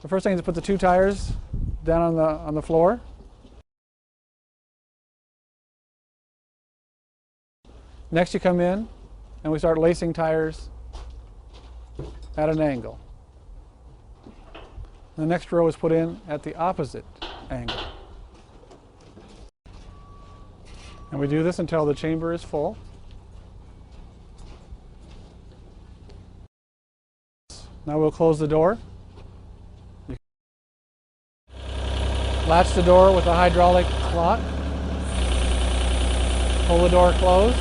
The first thing is to put the 2 tires down on the floor. Next you come in and we start lacing tires at an angle. The next row is put in at the opposite angle. And we do this until the chamber is full. Now we'll close the door. Latch the door with a hydraulic lock. Pull the door closed.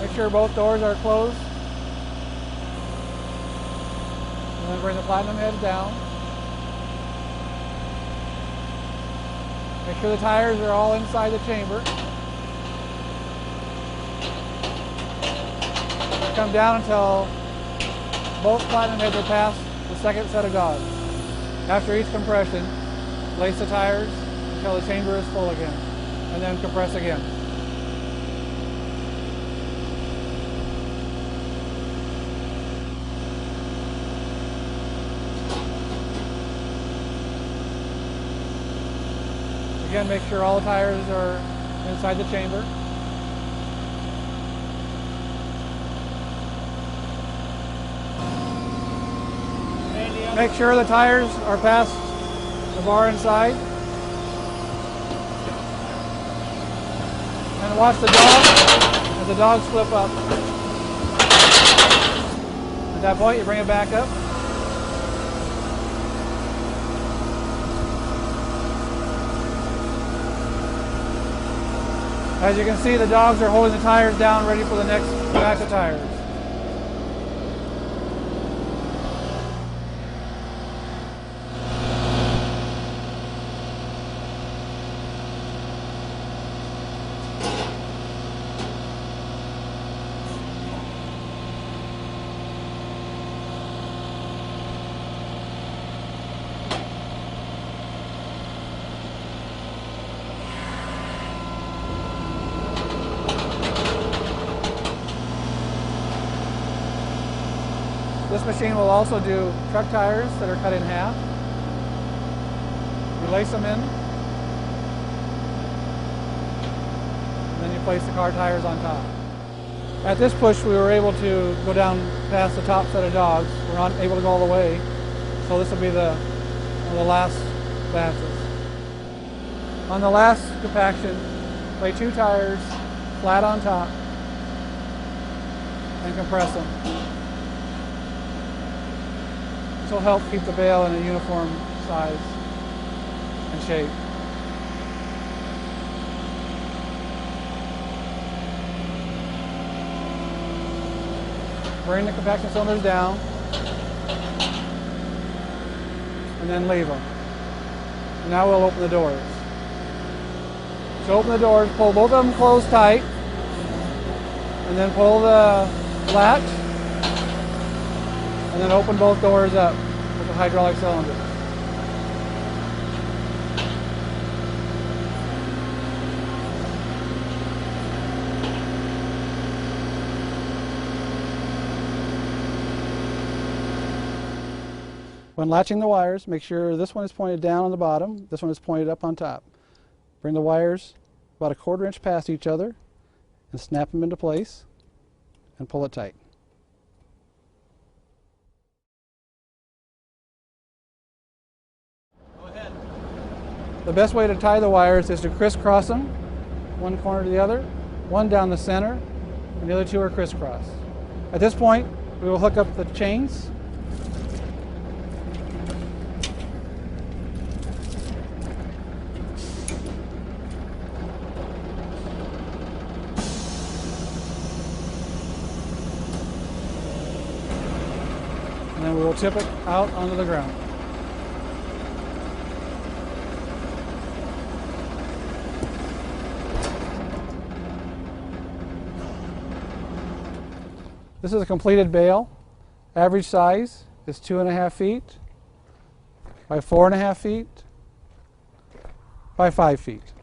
Make sure both doors are closed. And then bring the platinum head down. Make sure the tires are all inside the chamber. Come down until both platinum heads are past the second set of gauze. After each compression, lace the tires until the chamber is full again, and then compress again. Again, make sure all the tires are inside the chamber. Make sure the tires are past the bar inside. And watch the dog as the dogs flip up. At that point, you bring it back up. As you can see, the dogs are holding the tires down, ready for the next batch of tires. This machine will also do truck tires that are cut in half. You lace them in, and then you place the car tires on top. At this push, we were able to go down past the top set of dogs. We're not able to go all the way, so this will be one of the last batches. On the last compaction, lay 2 tires flat on top and compress them. This will help keep the bale in a uniform size and shape. Bring the compaction cylinders down and then leave them. And now we'll open the doors. To open the doors, pull both of them closed tight and then pull the latch. And then open both doors up with the hydraulic cylinder. When latching the wires, make sure this one is pointed down on the bottom, this one is pointed up on top. Bring the wires about a 1/4 inch past each other and snap them into place and pull it tight. The best way to tie the wires is to crisscross them, one corner to the other, one down the center, and the other 2 are crisscross. At this point, we will hook up the chains. And then we will tip it out onto the ground. This is a completed bale. Average size is 2.5 feet by 4.5 feet by 5 feet.